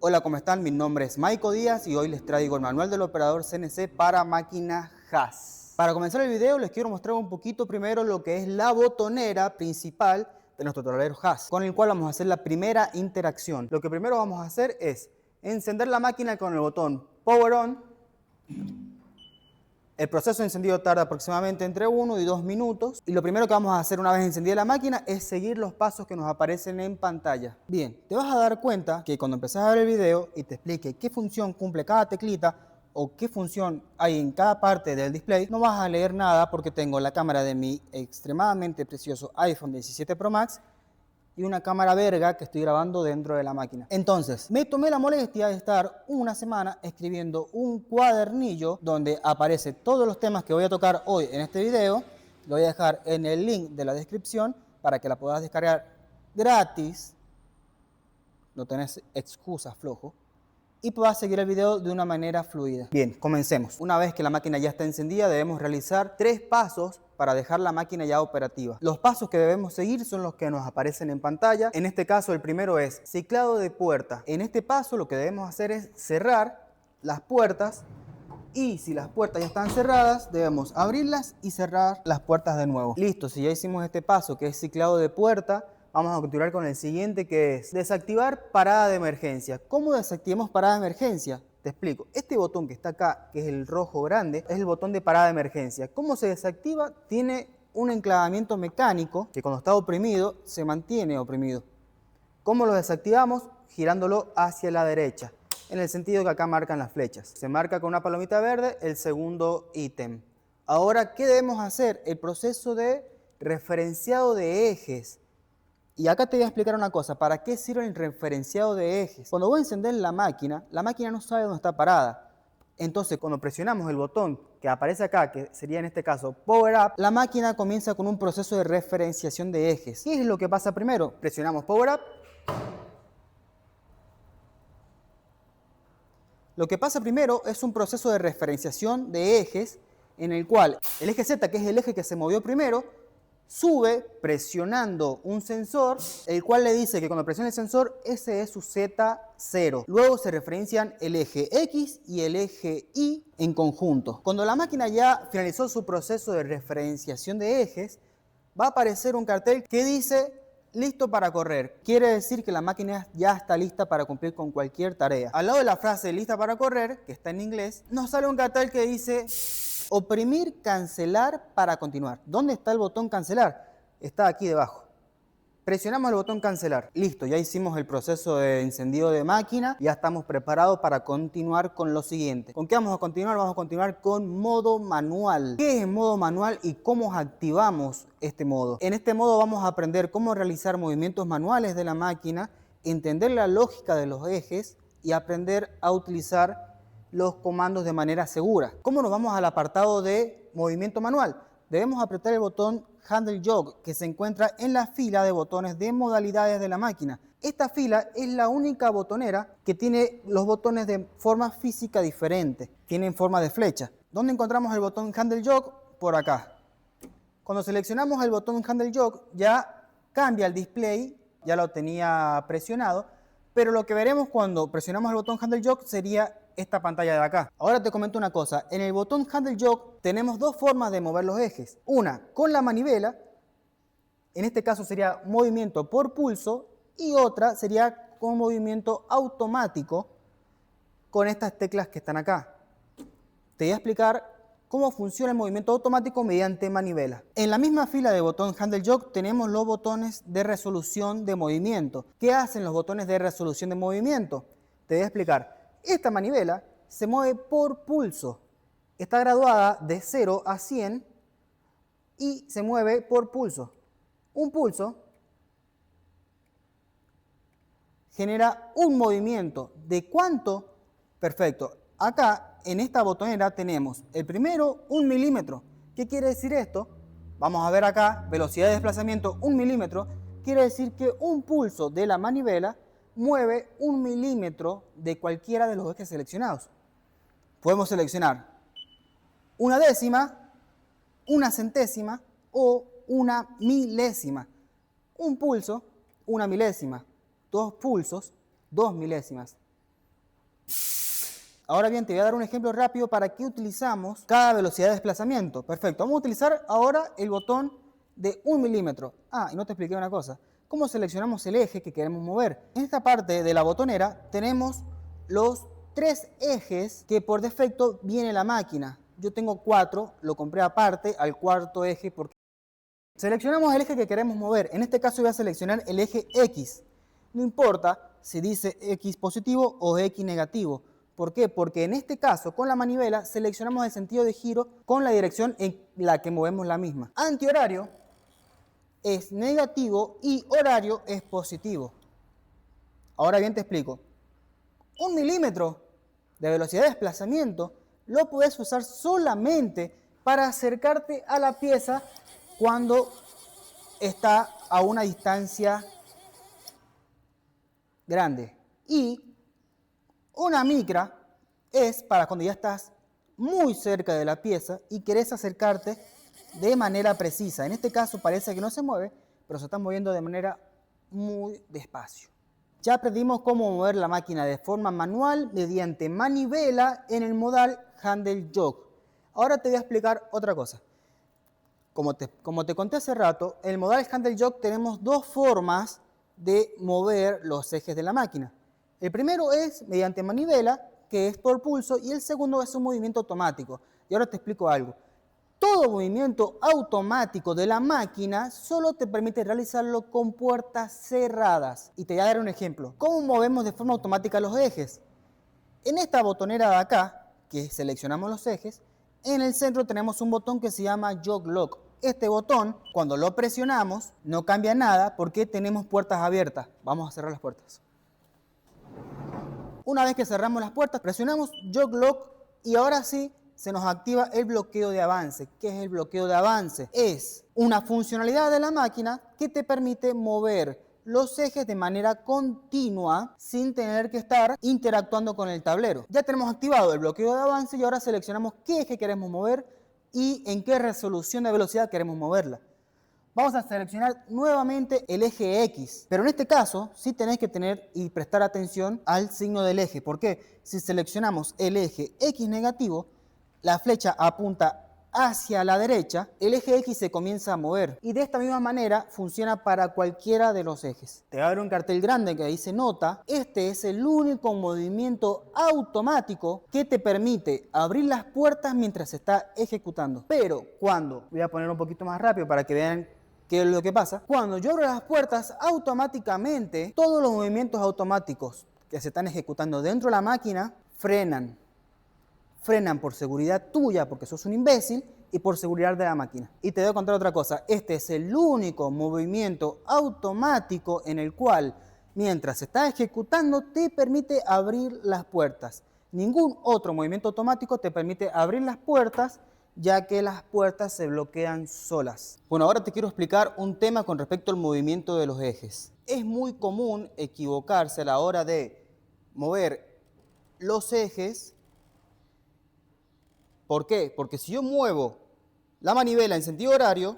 Hola, ¿cómo están? Mi nombre es Maico Díaz y hoy les traigo el manual del operador CNC para máquina Haas. Para comenzar el video les quiero mostrar un poquito primero lo que es la botonera principal de nuestro tablero Haas, con el cual vamos a hacer la primera interacción. Lo que primero vamos a hacer es encender la máquina con el botón Power On. El proceso de encendido tarda aproximadamente entre 1 y 2 minutos y lo primero que vamos a hacer una vez encendida la máquina es seguir los pasos que nos aparecen en pantalla. Bien, te vas a dar cuenta que cuando empezás a ver el video y te explique qué función cumple cada teclita o qué función hay en cada parte del display, no vas a leer nada porque tengo la cámara de mi extremadamente precioso iPhone 17 Pro Max y una cámara verga que estoy grabando dentro de la máquina. Entonces, me tomé la molestia de estar una semana escribiendo un cuadernillo donde aparece todos los temas que voy a tocar hoy en este video. Lo voy a dejar en el link de la descripción para que la puedas descargar gratis. No tenés excusas, flojo. Y puedas seguir el video de una manera fluida. Bien, comencemos. Una vez que la máquina ya está encendida, debemos realizar 3 pasos para dejar la máquina ya operativa. Los pasos que debemos seguir son los que nos aparecen en pantalla. En este caso, el primero es ciclado de puerta. En este paso, lo que debemos hacer es cerrar las puertas y si las puertas ya están cerradas, debemos abrirlas y cerrar las puertas de nuevo. Listo, si ya hicimos este paso que es ciclado de puerta, vamos a continuar con el siguiente que es desactivar parada de emergencia. ¿Cómo desactivamos parada de emergencia? Te explico. Este botón que está acá, que es el rojo grande, es el botón de parada de emergencia. ¿Cómo se desactiva? Tiene un enclavamiento mecánico que cuando está oprimido se mantiene oprimido. ¿Cómo lo desactivamos? Girándolo hacia la derecha, en el sentido que acá marcan las flechas. Se marca con una palomita verde el segundo ítem. Ahora, ¿qué debemos hacer? El proceso de referenciado de ejes. Y acá te voy a explicar una cosa, ¿para qué sirve el referenciado de ejes? Cuando voy a encender la máquina no sabe dónde está parada. Entonces, cuando presionamos el botón que aparece acá, que sería en este caso Power Up, la máquina comienza con un proceso de referenciación de ejes. ¿Qué es lo que pasa primero? Presionamos Power Up. Lo que pasa primero es un proceso de referenciación de ejes en el cual el eje Z, que es el eje que se movió primero, sube presionando un sensor, el cual le dice que cuando presiona el sensor, ese es su Z0. Luego se referencian el eje X y el eje Y en conjunto. Cuando la máquina ya finalizó su proceso de referenciación de ejes, va a aparecer un cartel que dice listo para correr. Quiere decir que la máquina ya está lista para cumplir con cualquier tarea. Al lado de la frase lista para correr, que está en inglés, nos sale un cartel que dice oprimir, cancelar para continuar. ¿Dónde está el botón cancelar? Está aquí debajo. Presionamos el botón cancelar. Listo, ya hicimos el proceso de encendido de máquina. Ya estamos preparados para continuar con lo siguiente. ¿Con qué vamos a continuar? Vamos a continuar con modo manual. ¿Qué es el modo manual y cómo activamos este modo? En este modo vamos a aprender cómo realizar movimientos manuales de la máquina, entender la lógica de los ejes y aprender a utilizar los comandos de manera segura. ¿Cómo nos vamos al apartado de movimiento manual? Debemos apretar el botón Handle Jog, que se encuentra en la fila de botones de modalidades de la máquina. Esta fila es la única botonera que tiene los botones de forma física diferente. Tienen forma de flecha. ¿Dónde encontramos el botón Handle Jog? Por acá. Cuando seleccionamos el botón Handle Jog, ya cambia el display, ya lo tenía presionado, pero lo que veremos cuando presionamos el botón Handle Jog sería esta pantalla de acá. Ahora te comento una cosa, en el botón Handle Jog tenemos dos formas de mover los ejes. Una con la manivela, en este caso sería movimiento por pulso, y otra sería con movimiento automático con estas teclas que están acá. Te voy a explicar cómo funciona el movimiento automático mediante manivela. En la misma fila de botón Handle Jog tenemos los botones de resolución de movimiento. ¿Qué hacen los botones de resolución de movimiento? Te voy a explicar. Esta manivela se mueve por pulso. Está graduada de 0 a 100 y se mueve por pulso. Un pulso genera un movimiento. ¿De cuánto? Perfecto. Acá, en esta botonera, tenemos el primero, 1 milímetro. ¿Qué quiere decir esto? Vamos a ver acá, velocidad de desplazamiento 1 milímetro. Quiere decir que un pulso de la manivela mueve 1 milímetro de cualquiera de los ejes seleccionados. Podemos seleccionar una décima, una centésima o una milésima. Un pulso, una milésima. Dos pulsos, 2 milésimas. Ahora bien, te voy a dar un ejemplo rápido para qué utilizamos cada velocidad de desplazamiento. Perfecto, vamos a utilizar ahora el botón de 1 milímetro. Y no te expliqué una cosa. ¿Cómo seleccionamos el eje que queremos mover? En esta parte de la botonera tenemos los 3 ejes que por defecto viene la máquina. Yo tengo 4, lo compré aparte al cuarto eje porque seleccionamos el eje que queremos mover. En este caso voy a seleccionar el eje X. No importa si dice X positivo o X negativo. ¿Por qué? Porque en este caso, con la manivela, seleccionamos el sentido de giro con la dirección en la que movemos la misma. Antihorario es negativo y horario es positivo. Ahora bien te explico. 1 milímetro de velocidad de desplazamiento lo puedes usar solamente para acercarte a la pieza cuando está a una distancia grande. Y una micra es para cuando ya estás muy cerca de la pieza y querés acercarte de manera precisa. En este caso parece que no se mueve, pero se está moviendo de manera muy despacio. Ya aprendimos cómo mover la máquina de forma manual mediante manivela en el modal Handle Jog. Ahora te voy a explicar otra cosa. Como te conté hace rato, en el modal Handle Jog tenemos dos formas de mover los ejes de la máquina. El primero es mediante manivela, que es por pulso, y el segundo es un movimiento automático. Y ahora te explico algo. Todo movimiento automático de la máquina solo te permite realizarlo con puertas cerradas. Y te voy a dar un ejemplo. ¿Cómo movemos de forma automática los ejes? En esta botonera de acá, que seleccionamos los ejes, en el centro tenemos un botón que se llama Jog Lock. Este botón, cuando lo presionamos, no cambia nada porque tenemos puertas abiertas. Vamos a cerrar las puertas. Una vez que cerramos las puertas, presionamos Jog Lock y ahora sí se nos activa el bloqueo de avance. ¿Qué es el bloqueo de avance? Es una funcionalidad de la máquina que te permite mover los ejes de manera continua sin tener que estar interactuando con el tablero. Ya tenemos activado el bloqueo de avance y ahora seleccionamos qué eje queremos mover y en qué resolución de velocidad queremos moverla. Vamos a seleccionar nuevamente el eje X, pero en este caso sí tenés que tener y prestar atención al signo del eje. ¿Por qué? Si seleccionamos el eje X negativo, la flecha apunta hacia la derecha, el eje X se comienza a mover y de esta misma manera funciona para cualquiera de los ejes. Te va a dar un cartel grande que dice nota. Este es el único movimiento automático que te permite abrir las puertas mientras se está ejecutando. Pero cuando, voy a poner un poquito más rápido para que vean qué es lo que pasa, cuando yo abro las puertas automáticamente, todos los movimientos automáticos que se están ejecutando dentro de la máquina frenan por seguridad tuya, porque sos un imbécil, y por seguridad de la máquina. Y te voy a contar otra cosa. Este es el único movimiento automático en el cual, mientras se está ejecutando, te permite abrir las puertas. Ningún otro movimiento automático te permite abrir las puertas, ya que las puertas se bloquean solas. Bueno, ahora te quiero explicar un tema con respecto al movimiento de los ejes. Es muy común equivocarse a la hora de mover los ejes. ¿Por qué? Porque si yo muevo la manivela en sentido horario,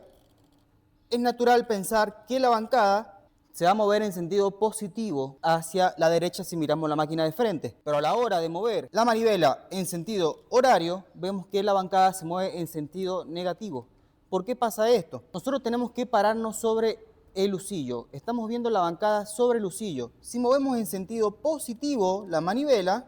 es natural pensar que la bancada se va a mover en sentido positivo hacia la derecha si miramos la máquina de frente. Pero a la hora de mover la manivela en sentido horario, vemos que la bancada se mueve en sentido negativo. ¿Por qué pasa esto? Nosotros tenemos que pararnos sobre el husillo. Estamos viendo la bancada sobre el husillo. Si movemos en sentido positivo la manivela,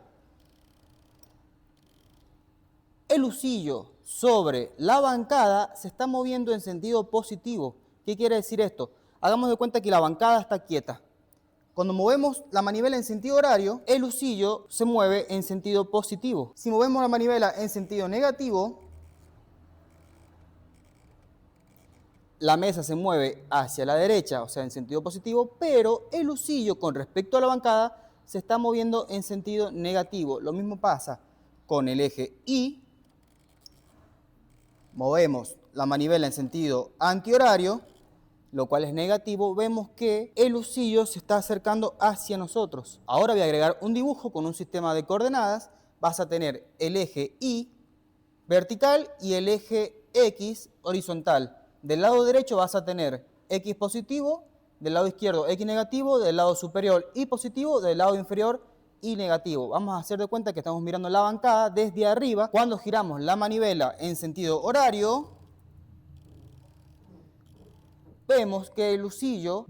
el husillo sobre la bancada se está moviendo en sentido positivo. ¿Qué quiere decir esto? Hagamos de cuenta que la bancada está quieta. Cuando movemos la manivela en sentido horario, el husillo se mueve en sentido positivo. Si movemos la manivela en sentido negativo, la mesa se mueve hacia la derecha, o sea, en sentido positivo, pero el husillo con respecto a la bancada se está moviendo en sentido negativo. Lo mismo pasa con el eje Y. Movemos la manivela en sentido antihorario, lo cual es negativo, vemos que el husillo se está acercando hacia nosotros. Ahora voy a agregar un dibujo con un sistema de coordenadas. Vas a tener el eje Y vertical y el eje X horizontal. Del lado derecho vas a tener X positivo, del lado izquierdo X negativo, del lado superior Y positivo, del lado inferior y negativo. Vamos a hacer de cuenta que estamos mirando la bancada desde arriba. Cuando giramos la manivela en sentido horario, vemos que el lucillo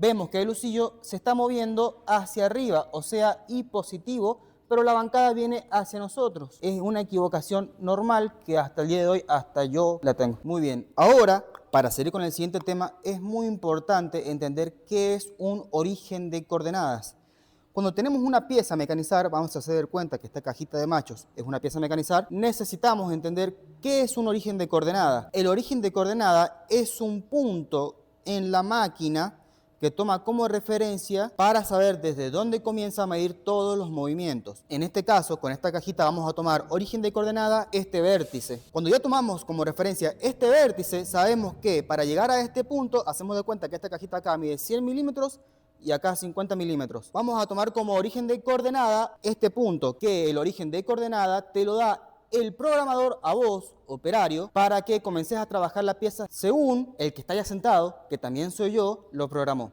se está moviendo hacia arriba, o sea, y positivo, pero la bancada viene hacia nosotros. Es una equivocación normal que hasta el día de hoy, hasta yo la tengo. Muy bien, ahora, para seguir con el siguiente tema, es muy importante entender qué es un origen de coordenadas. Cuando tenemos una pieza a mecanizar, vamos a hacer cuenta que esta cajita de machos es una pieza a mecanizar, necesitamos entender qué es un origen de coordenada. El origen de coordenada es un punto en la máquina que toma como referencia para saber desde dónde comienza a medir todos los movimientos. En este caso, con esta cajita vamos a tomar origen de coordenada este vértice. Cuando ya tomamos como referencia este vértice, sabemos que para llegar a este punto, hacemos de cuenta que esta cajita acá mide 100 milímetros y acá 50 milímetros. Vamos a tomar como origen de coordenada este punto, que el origen de coordenada te lo da el programador a vos, operario, para que comences a trabajar la pieza según el que está ya sentado, que también soy yo, lo programó.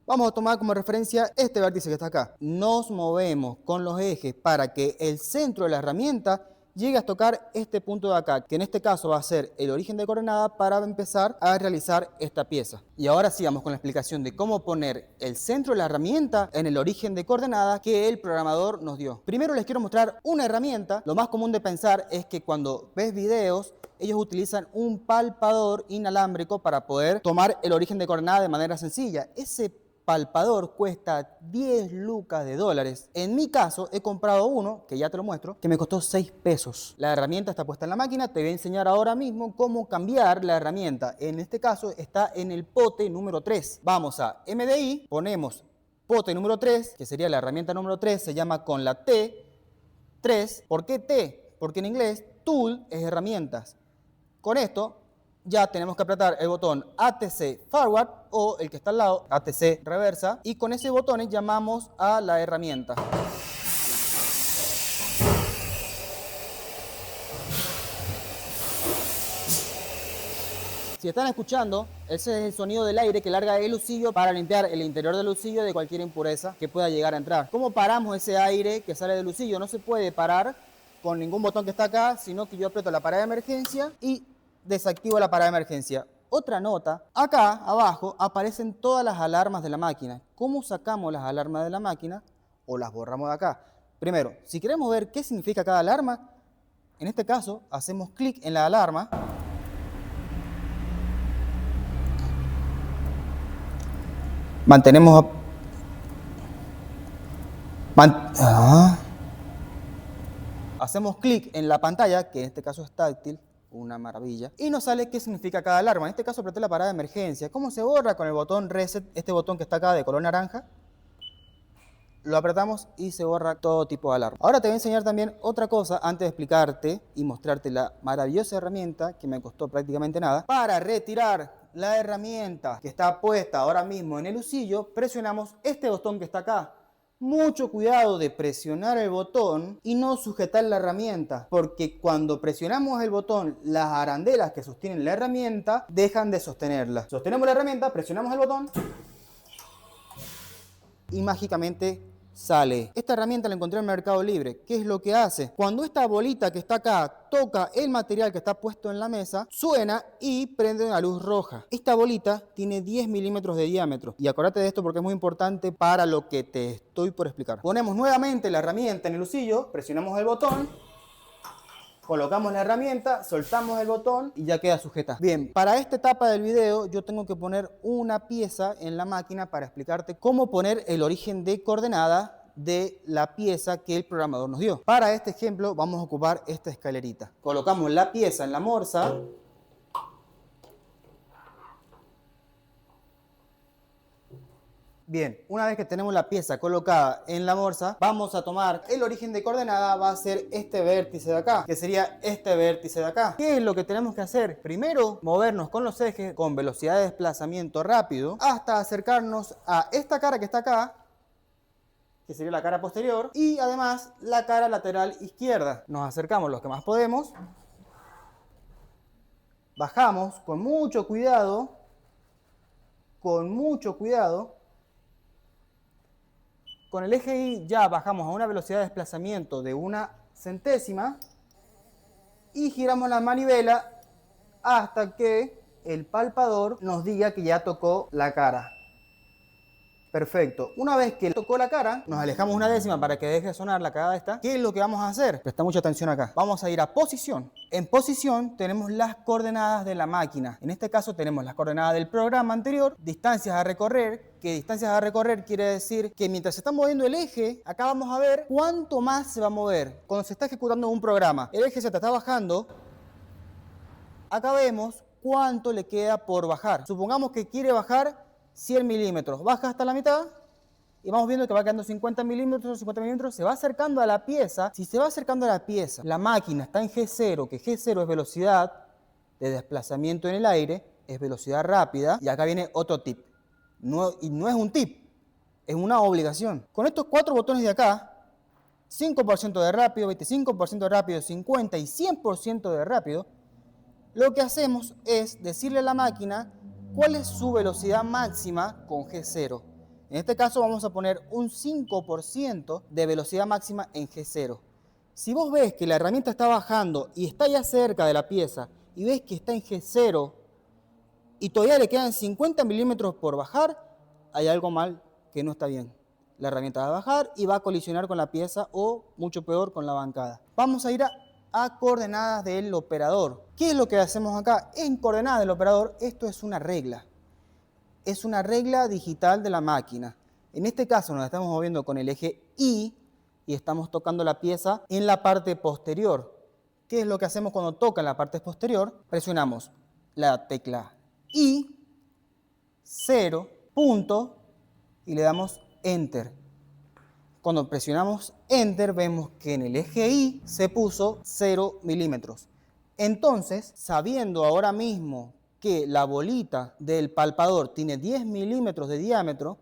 Vamos a tomar como referencia este vértice que está acá. Nos movemos con los ejes para que el centro de la herramienta llegue a tocar este punto de acá, que en este caso va a ser el origen de coordenada para empezar a realizar esta pieza. Y ahora sí vamos con la explicación de cómo poner el centro de la herramienta en el origen de coordenada que el programador nos dio. Primero les quiero mostrar una herramienta. Lo más común de pensar es que cuando ves videos, ellos utilizan un palpador inalámbrico para poder tomar el origen de coordenada de manera sencilla. Ese palpador cuesta 10 lucas de dólares. En mi caso he comprado uno, que ya te lo muestro, que me costó 6 pesos. La herramienta está puesta en la máquina, te voy a enseñar ahora mismo cómo cambiar la herramienta. En este caso está en el pote número 3. Vamos a MDI, ponemos pote número 3, que sería la herramienta número 3, se llama con la T3. ¿Por qué T? Porque en inglés tool es herramientas. Con esto ya tenemos que apretar el botón ATC Forward o el que está al lado, ATC Reversa, y con ese botón llamamos a la herramienta. Si están escuchando, ese es el sonido del aire que larga el lucillo para limpiar el interior del lucillo de cualquier impureza que pueda llegar a entrar. ¿Cómo paramos ese aire que sale del lucillo? No se puede parar con ningún botón que está acá, sino que yo aprieto la parada de emergencia y desactivo la parada de emergencia. Otra nota, acá abajo aparecen todas las alarmas de la máquina. ¿Cómo sacamos las alarmas de la máquina o las borramos de acá? Primero, si queremos ver qué significa cada alarma, en este caso hacemos clic en la alarma. Mantenemos... Hacemos clic en la pantalla, que en este caso es táctil, una maravilla, y nos sale qué significa cada alarma. En este caso apreté la parada de emergencia. ¿Cómo se borra? Con el botón reset, este botón que está acá de color naranja. Lo apretamos y se borra todo tipo de alarma. Ahora te voy a enseñar también otra cosa antes de explicarte y mostrarte la maravillosa herramienta que me costó prácticamente nada. Para retirar la herramienta que está puesta ahora mismo en el lucillo, presionamos este botón que está acá. Mucho cuidado de presionar el botón y no sujetar la herramienta, porque cuando presionamos el botón, las arandelas que sostienen la herramienta dejan de sostenerla. Sostenemos la herramienta, presionamos el botón y mágicamente sale. Esta herramienta la encontré en Mercado Libre. ¿Qué es lo que hace? Cuando esta bolita que está acá toca el material que está puesto en la mesa, suena y prende una luz roja. Esta bolita tiene 10 milímetros de diámetro. Y acuérdate de esto porque es muy importante para lo que te estoy por explicar. Ponemos nuevamente la herramienta en el lucillo, presionamos el botón, colocamos la herramienta, soltamos el botón y ya queda sujeta. Bien, para esta etapa del video yo tengo que poner una pieza en la máquina para explicarte cómo poner el origen de coordenada de la pieza que el programador nos dio. Para este ejemplo vamos a ocupar esta escalerita. Colocamos la pieza en la morsa. Bien, una vez que tenemos la pieza colocada en la morsa, vamos a tomar el origen de coordenada, va a ser este vértice de acá, que sería este vértice de acá. ¿Qué es lo que tenemos que hacer? Primero, movernos con los ejes con velocidad de desplazamiento rápido hasta acercarnos a esta cara que está acá, que sería la cara posterior, y además la cara lateral izquierda. Nos acercamos los que más podemos, bajamos con mucho cuidado, Con el eje Y ya bajamos a una velocidad de desplazamiento de 1/100 y giramos la manivela hasta que el palpador nos diga que ya tocó la cara. Perfecto. Una vez que tocó la cara, nos alejamos 1/10 para que deje de sonar la cagada esta. ¿Qué es lo que vamos a hacer? Presta mucha atención acá. Vamos a ir a posición. En posición tenemos las coordenadas de la máquina. En este caso tenemos las coordenadas del programa anterior, distancias a recorrer, que distancias a recorrer quiere decir que mientras se está moviendo el eje, acá vamos a ver cuánto más se va a mover. Cuando se está ejecutando un programa, el eje Z está bajando, acá vemos cuánto le queda por bajar. Supongamos que quiere bajar 100 milímetros, baja hasta la mitad y vamos viendo que va quedando 50 milímetros, se va acercando a la pieza. Si se va acercando a la pieza, la máquina está en G0, que G0 es velocidad de desplazamiento en el aire, es velocidad rápida, y acá viene otro tip. Y no es un tip, es una obligación. Con estos 4 botones de acá, 5% de rápido, 25% de rápido, 50 y 100% de rápido, lo que hacemos es decirle a la máquina cuál es su velocidad máxima con G0. En este caso vamos a poner un 5% de velocidad máxima en G0. Si vos ves que la herramienta está bajando y está ya cerca de la pieza y ves que está en G0 y todavía le quedan 50 milímetros por bajar, hay algo mal que no está bien. La herramienta va a bajar y va a colisionar con la pieza o, mucho peor, con la bancada. Vamos a ir a coordenadas del operador. ¿Qué es lo que hacemos acá? En coordenadas del operador, esto es una regla. Es una regla digital de la máquina. En este caso nos estamos moviendo con el eje Y y estamos tocando la pieza en la parte posterior. ¿Qué es lo que hacemos cuando toca en la parte posterior? Presionamos la tecla I, 0, punto, y le damos Enter. Cuando presionamos Enter vemos que en el eje Y se puso 0 milímetros. Entonces, sabiendo ahora mismo que la bolita del palpador tiene 10 milímetros de diámetro,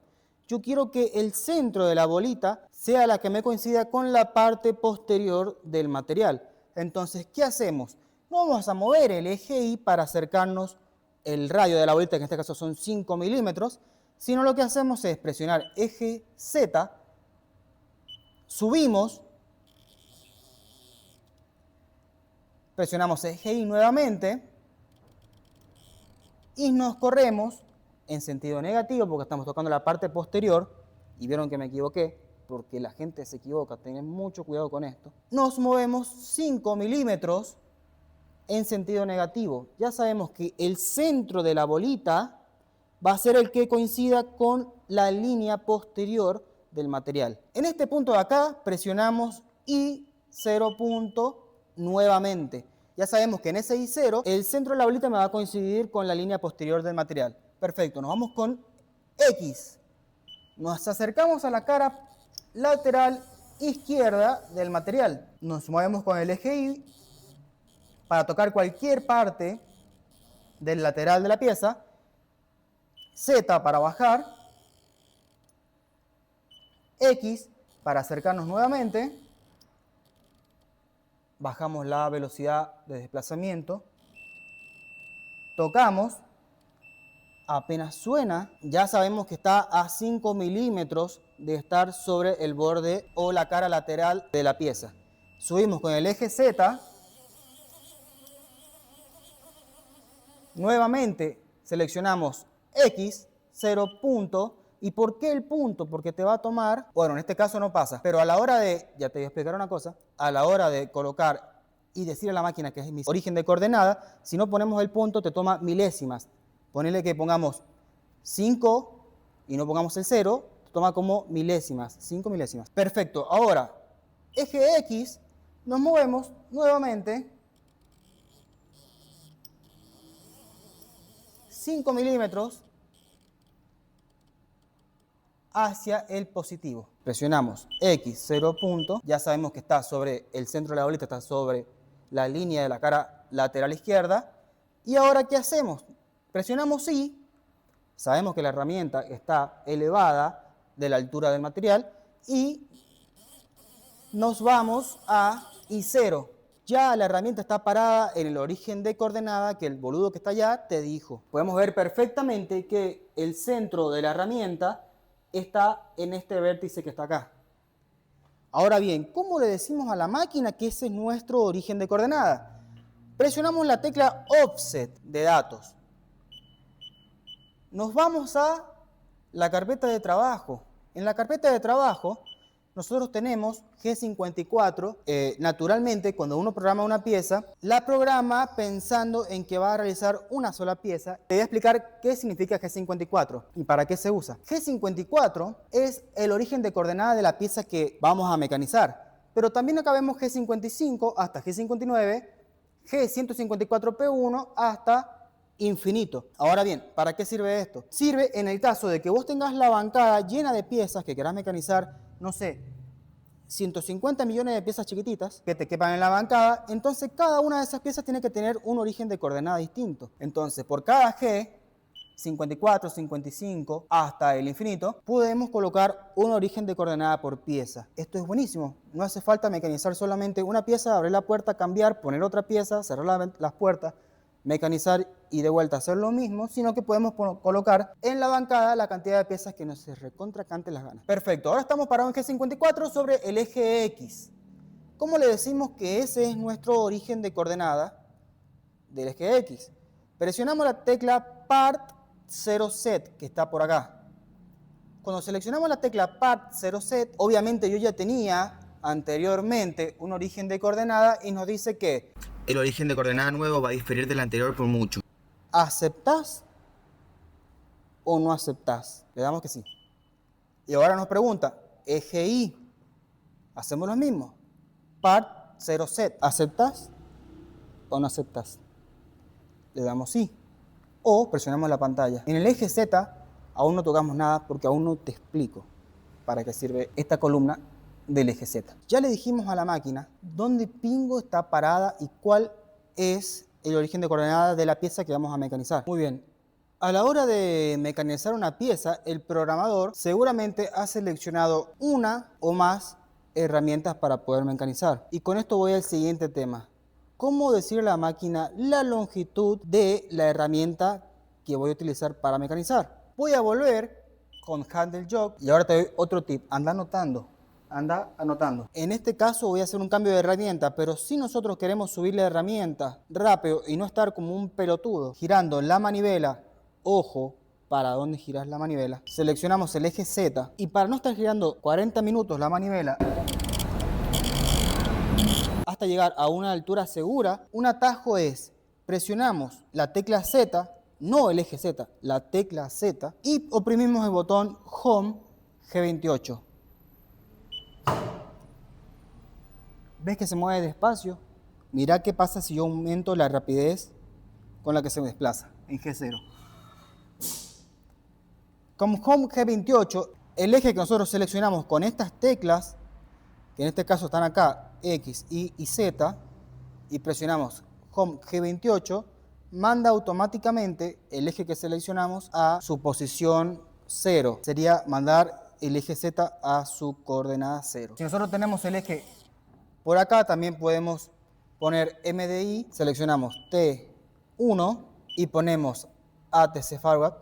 yo quiero que el centro de la bolita sea la que me coincida con la parte posterior del material. Entonces, ¿qué hacemos? No vamos a mover el eje Y para acercarnos el radio de la bolita, que en este caso son 5 milímetros, sino lo que hacemos es presionar eje Z, subimos, presionamos eje Y nuevamente y nos corremos en sentido negativo porque estamos tocando la parte posterior y vieron que me equivoqué porque la gente se equivoca, tengan mucho cuidado con esto. Nos movemos 5 milímetros en sentido negativo. Ya sabemos que el centro de la bolita va a ser el que coincida con la línea posterior del material. En este punto de acá presionamos I0 punto nuevamente. Ya sabemos que en ese I0 el centro de la bolita me va a coincidir con la línea posterior del material. Perfecto, nos vamos con X. Nos acercamos a la cara lateral izquierda del material. Nos movemos con el eje Y para tocar cualquier parte del lateral de la pieza. Z para bajar. X para acercarnos nuevamente. Bajamos la velocidad de desplazamiento. Tocamos. Apenas suena, ya sabemos que está a 5 milímetros de estar sobre el borde o la cara lateral de la pieza. Subimos con el eje Z. Nuevamente seleccionamos X, 0 punto. ¿Y por qué el punto? Porque te va a tomar, bueno, en este caso no pasa, pero a la hora de, ya te voy a explicar una cosa, a la hora de colocar y decir a la máquina que es mi origen de coordenada, si no ponemos el punto te toma milésimas. Ponele que pongamos 5 y no pongamos el 0, toma como milésimas, 5 milésimas. Perfecto, ahora, eje X, nos movemos nuevamente 5 milímetros hacia el positivo. Presionamos X, 0 punto, ya sabemos que está sobre el centro de la bolita, está sobre la línea de la cara lateral izquierda. ¿Y ahora qué hacemos? Presionamos Y, sabemos que la herramienta está elevada de la altura del material y nos vamos a I0. Ya la herramienta está parada en el origen de coordenada que el boludo que está allá te dijo. Podemos ver perfectamente que el centro de la herramienta está en este vértice que está acá. Ahora bien, ¿cómo le decimos a la máquina que ese es nuestro origen de coordenada? Presionamos la tecla Offset de datos. Nos vamos a la carpeta de trabajo. En la carpeta de trabajo nosotros tenemos G54. Naturalmente, cuando uno programa una pieza, la programa pensando en que va a realizar una sola pieza. Te voy a explicar qué significa G54 y para qué se usa. G54 es el origen de coordenada de la pieza que vamos a mecanizar. Pero también acá vemos G55 hasta G59, G154P1 hasta infinito. Ahora bien, ¿para qué sirve esto? Sirve en el caso de que vos tengas la bancada llena de piezas que querás mecanizar, no sé, 150 millones de piezas chiquititas que te quepan en la bancada, entonces cada una de esas piezas tiene que tener un origen de coordenada distinto. Entonces, por cada G, 54, 55, hasta el infinito, podemos colocar un origen de coordenada por pieza. Esto es buenísimo. No hace falta mecanizar solamente una pieza, abrir la puerta, cambiar, poner otra pieza, cerrar las puertas, mecanizar y de vuelta hacer lo mismo, sino que podemos colocar en la bancada la cantidad de piezas que nos se recontracante las ganas. Perfecto, ahora estamos parados en G54 sobre el eje X. ¿Cómo le decimos que ese es nuestro origen de coordenada del eje X? Presionamos la tecla Part 0 Set, que está por acá. Cuando seleccionamos la tecla Part 0 Set, obviamente yo ya tenía anteriormente un origen de coordenada y nos dice que el origen de coordenada nuevo va a diferir del anterior por mucho. ¿aceptás o no aceptás? Le damos que sí. Y ahora nos pregunta, eje Y, hacemos lo mismo. Part 0 Set, ¿aceptás o no aceptás? Le damos sí. O presionamos la pantalla. En el eje Z aún no tocamos nada porque aún no te explico para qué sirve esta columna del eje Z. Ya le dijimos a la máquina dónde pingo está parada y cuál es el origen de coordenada de la pieza que vamos a mecanizar. Muy bien. A la hora de mecanizar una pieza, el programador seguramente ha seleccionado una o más herramientas para poder mecanizar. Y con esto voy al siguiente tema. ¿Cómo decirle a la máquina la longitud de la herramienta que voy a utilizar para mecanizar? Voy a volver con Handle Jog y ahora te doy otro tip. Anda anotando. Anda anotando. En este caso voy a hacer un cambio de herramienta, pero si nosotros queremos subir la herramienta rápido y no estar como un pelotudo girando la manivela, ojo, para dónde giras la manivela, seleccionamos el eje Z y para no estar girando 40 minutos la manivela hasta llegar a una altura segura, un atajo es presionamos la tecla Z, no el eje Z, la tecla Z y oprimimos el botón Home G28. ¿Ves que se mueve despacio? Mirá qué pasa si yo aumento la rapidez con la que se desplaza en G0. Con Home G28, el eje que nosotros seleccionamos con estas teclas, que en este caso están acá, X, Y y Z, y presionamos Home G28, manda automáticamente el eje que seleccionamos a su posición 0. Sería mandar el eje Z a su coordenada 0. Si nosotros tenemos el eje por acá, también podemos poner MDI, seleccionamos T1 y ponemos ATC Forward.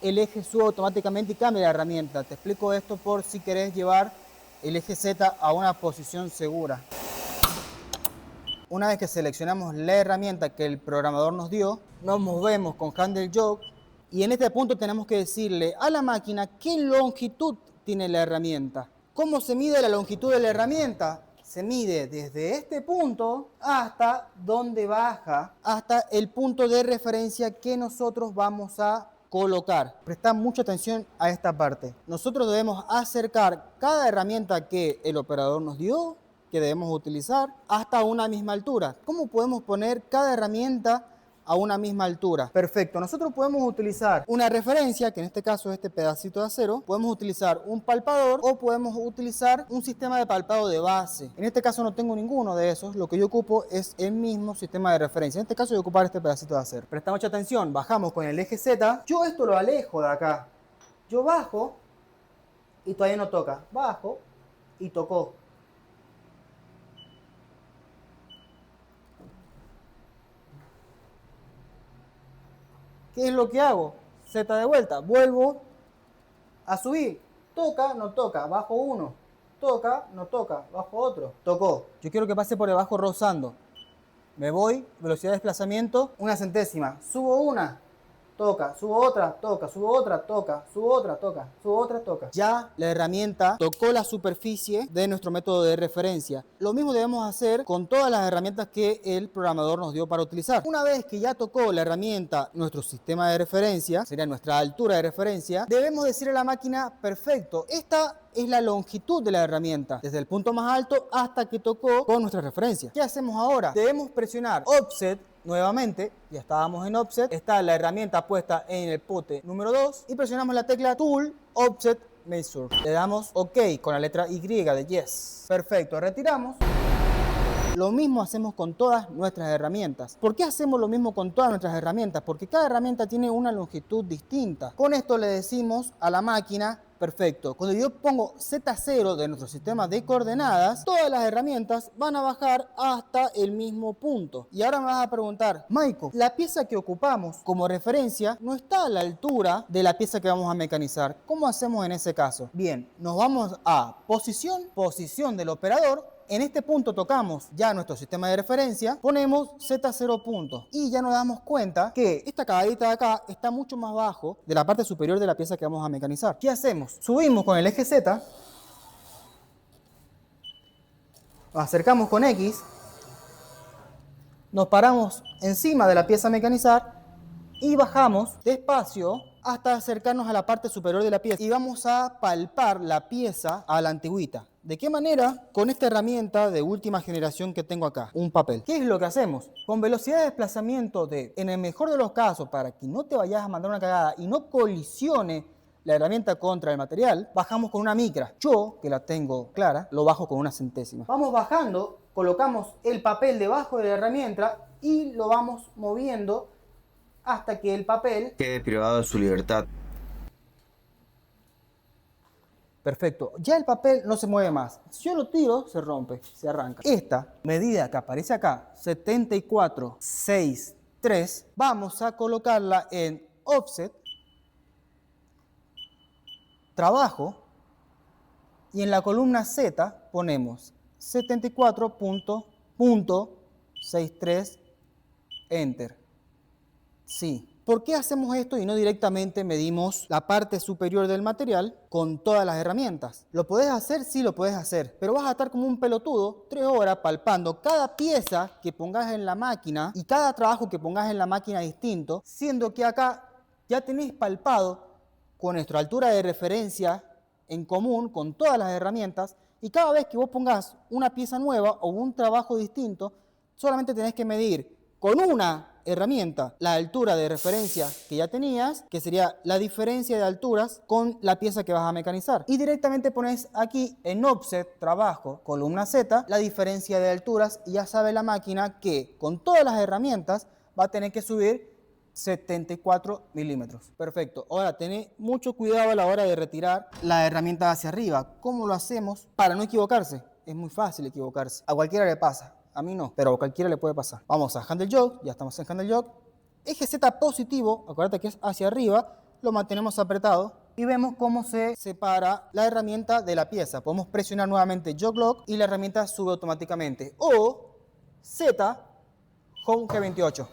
El eje sube automáticamente y cambia la herramienta. Te explico esto por si querés llevar el eje Z a una posición segura. Una vez que seleccionamos la herramienta que el programador nos dio, nos movemos con Handle Jog y en este punto tenemos que decirle a la máquina qué longitud tiene la herramienta. ¿Cómo se mide la longitud de la herramienta? Se mide desde este punto hasta donde baja, hasta el punto de referencia que nosotros vamos a colocar. Presta mucha atención a esta parte. Nosotros debemos acercar cada herramienta que el operador nos dio, que debemos utilizar, hasta una misma altura. ¿Cómo podemos poner cada herramienta a una misma altura? Perfecto, nosotros podemos utilizar una referencia, que en este caso es este pedacito de acero, podemos utilizar un palpador o podemos utilizar un sistema de palpado de base. En este caso no tengo ninguno de esos, lo que yo ocupo es el mismo sistema de referencia. En este caso voy a ocupar este pedacito de acero. Presta mucha atención, bajamos con el eje Z, yo esto lo alejo de acá. Yo bajo y todavía no toca, bajo y tocó. ¿Qué es lo que hago? Z de vuelta, vuelvo A subir. Toca, no toca. Bajo uno. Toca, no toca. Bajo otro. Tocó. Yo quiero que pase por debajo rozando. Me voy, velocidad de desplazamiento, 1/100. Subo una, toca, subo otra, toca, subo otra, toca, subo otra, toca, subo otra, toca. Ya la herramienta tocó la superficie de nuestro método de referencia. Lo mismo debemos hacer con todas las herramientas que el programador nos dio para utilizar. Una vez que ya tocó la herramienta nuestro sistema de referencia, sería nuestra altura de referencia, debemos decir a la máquina, perfecto, esta es la longitud de la herramienta, desde el punto más alto hasta que tocó con nuestra referencia. ¿Qué hacemos ahora? Debemos presionar Offset nuevamente, ya estábamos en Offset, está la herramienta puesta en el pote número 2 y presionamos la tecla Tool Offset Measure. Le damos OK con la letra Y de Yes. Perfecto, retiramos. Lo mismo hacemos con todas nuestras herramientas. ¿Por qué hacemos lo mismo con todas nuestras herramientas? Porque cada herramienta tiene una longitud distinta. Con esto le decimos a la máquina, perfecto, cuando yo pongo Z0 de nuestro sistema de coordenadas, todas las herramientas van a bajar hasta el mismo punto. Y ahora me vas a preguntar, Maiko, la pieza que ocupamos como referencia no está a la altura de la pieza que vamos a mecanizar. ¿Cómo hacemos en ese caso? Bien, nos vamos a posición del operador. En este punto tocamos ya nuestro sistema de referencia, ponemos Z0 punto y ya nos damos cuenta que esta caballita de acá está mucho más bajo de la parte superior de la pieza que vamos a mecanizar. ¿Qué hacemos? Subimos con el eje Z, nos acercamos con X, nos paramos encima de la pieza a mecanizar y bajamos despacio hasta acercarnos a la parte superior de la pieza y vamos a palpar la pieza a la antigüita. ¿De qué manera? Con esta herramienta de última generación que tengo acá, un papel. ¿Qué es lo que hacemos? Con velocidad de desplazamiento en el mejor de los casos, para que no te vayas a mandar una cagada y no colisione la herramienta contra el material, bajamos con una micra. Yo, que la tengo clara, lo bajo con 1/100. Vamos bajando, colocamos el papel debajo de la herramienta y lo vamos moviendo hasta que el papel quede privado de su libertad. Perfecto, ya el papel no se mueve más. Si yo lo tiro, se rompe, se arranca. Esta medida que aparece acá, 7463, vamos a colocarla en Offset, Trabajo, y en la columna Z ponemos 74.63, Enter. Sí. ¿Por qué hacemos esto y no directamente medimos la parte superior del material con todas las herramientas? ¿Lo podés hacer? Sí, lo podés hacer. Pero vas a estar como un pelotudo 3 horas palpando cada pieza que pongas en la máquina y cada trabajo que pongas en la máquina distinto, siendo que acá ya tenés palpado con nuestra altura de referencia en común con todas las herramientas y cada vez que vos pongas una pieza nueva o un trabajo distinto, solamente tenés que medir con una herramienta la altura de referencia que ya tenías, que sería la diferencia de alturas con la pieza que vas a mecanizar. Y directamente pones aquí en Offset, Trabajo, columna Z, la diferencia de alturas y ya sabe la máquina que con todas las herramientas va a tener que subir 74 milímetros. Perfecto. Ahora, tened mucho cuidado a la hora de retirar la herramienta hacia arriba. ¿Cómo lo hacemos para no equivocarse? Es muy fácil equivocarse. A cualquiera le pasa. A mí no, pero a cualquiera le puede pasar. Vamos a Handle Jog, ya estamos en Handle Jog. Eje Z positivo, acuérdate que es hacia arriba, lo mantenemos apretado y vemos cómo se separa la herramienta de la pieza. Podemos presionar nuevamente Jog Lock y la herramienta sube automáticamente. O Z, Home G28.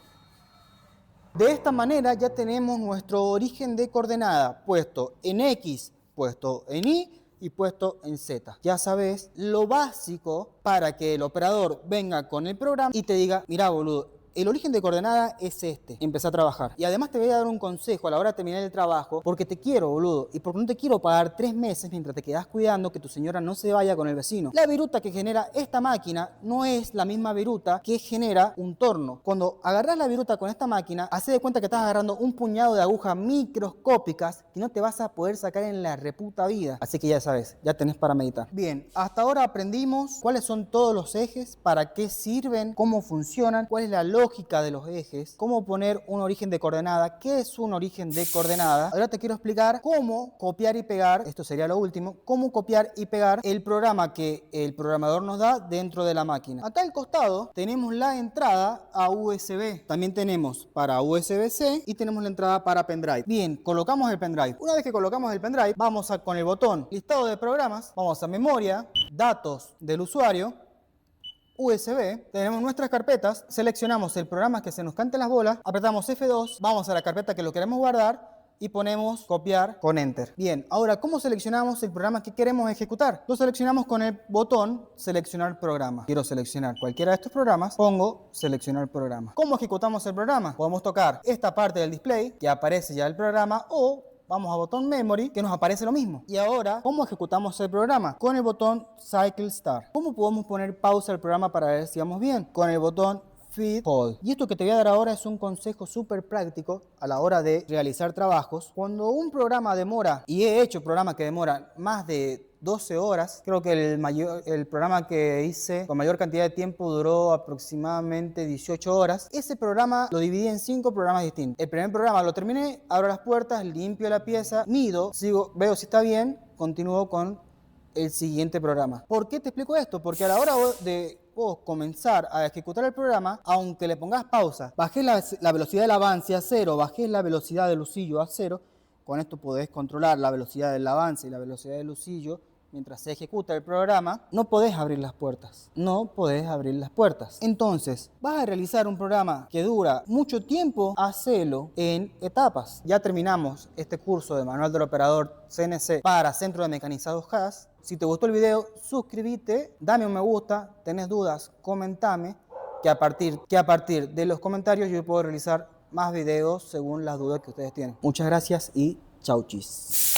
De esta manera ya tenemos nuestro origen de coordenada puesto en X, puesto en Y y puesto en Z. Ya sabes lo básico para que el operador venga con el programa y te diga, mira boludo, el origen de coordenada es este. Empecé a trabajar. Y además te voy a dar un consejo a la hora de terminar el trabajo, porque te quiero, boludo, y porque no te quiero pagar 3 meses mientras te quedas cuidando que tu señora no se vaya con el vecino. La viruta que genera esta máquina no es la misma viruta que genera un torno. Cuando agarras la viruta con esta máquina, hace de cuenta que estás agarrando un puñado de agujas microscópicas que no te vas a poder sacar en la reputa vida. Así que ya sabes, ya tenés para meditar. Bien, hasta ahora aprendimos cuáles son todos los ejes, para qué sirven, cómo funcionan, cuál es la lógica lógica de los ejes, cómo poner un origen de coordenada, qué es un origen de coordenada. Ahora te quiero explicar cómo copiar y pegar, esto sería lo último, cómo copiar y pegar el programa que el programador nos da dentro de la máquina. Acá al costado tenemos la entrada a USB. También tenemos para USB-C y tenemos la entrada para pendrive. Bien, colocamos el pendrive. Una vez que colocamos el pendrive, vamos con el botón listado de programas, vamos a memoria, datos del usuario, USB, tenemos nuestras carpetas, seleccionamos el programa que se nos cante las bolas, apretamos F2, vamos a la carpeta que lo queremos guardar y ponemos copiar con Enter. Bien, ahora, ¿cómo seleccionamos el programa que queremos ejecutar? Lo seleccionamos con el botón seleccionar programa. Quiero seleccionar cualquiera de estos programas, pongo seleccionar programa. ¿Cómo ejecutamos el programa? Podemos tocar esta parte del display que aparece ya el programa o vamos a botón Memory, que nos aparece lo mismo. Y ahora, ¿cómo ejecutamos el programa? Con el botón Cycle Start. ¿Cómo podemos poner pausa al programa para ver si vamos bien? Con el botón Feed Hold. Y esto que te voy a dar ahora es un consejo súper práctico a la hora de realizar trabajos. Cuando un programa demora, y he hecho programas que demoran más de 12 horas. Creo que el programa que hice con mayor cantidad de tiempo duró aproximadamente 18 horas. Ese programa lo dividí en 5 programas distintos. El primer programa lo terminé, abro las puertas, limpio la pieza, mido, sigo, veo si está bien, continúo con el siguiente programa. ¿Por qué te explico esto? Porque a la hora de vos comenzar a ejecutar el programa, aunque le pongas pausa, bajés la velocidad del avance a 0, bajés la velocidad del lucillo a 0, con esto podés controlar la velocidad del avance y la velocidad del lucillo mientras se ejecuta el programa, no podés abrir las puertas. No podés abrir las puertas. Entonces, vas a realizar un programa que dura mucho tiempo, hacelo en etapas. Ya terminamos este curso de Manual del Operador CNC para Centro de Mecanizados Haas. Si te gustó el video, suscríbete, dame un me gusta, tenés dudas, comentame, que a partir de los comentarios yo puedo realizar más videos según las dudas que ustedes tienen. Muchas gracias y chau chis.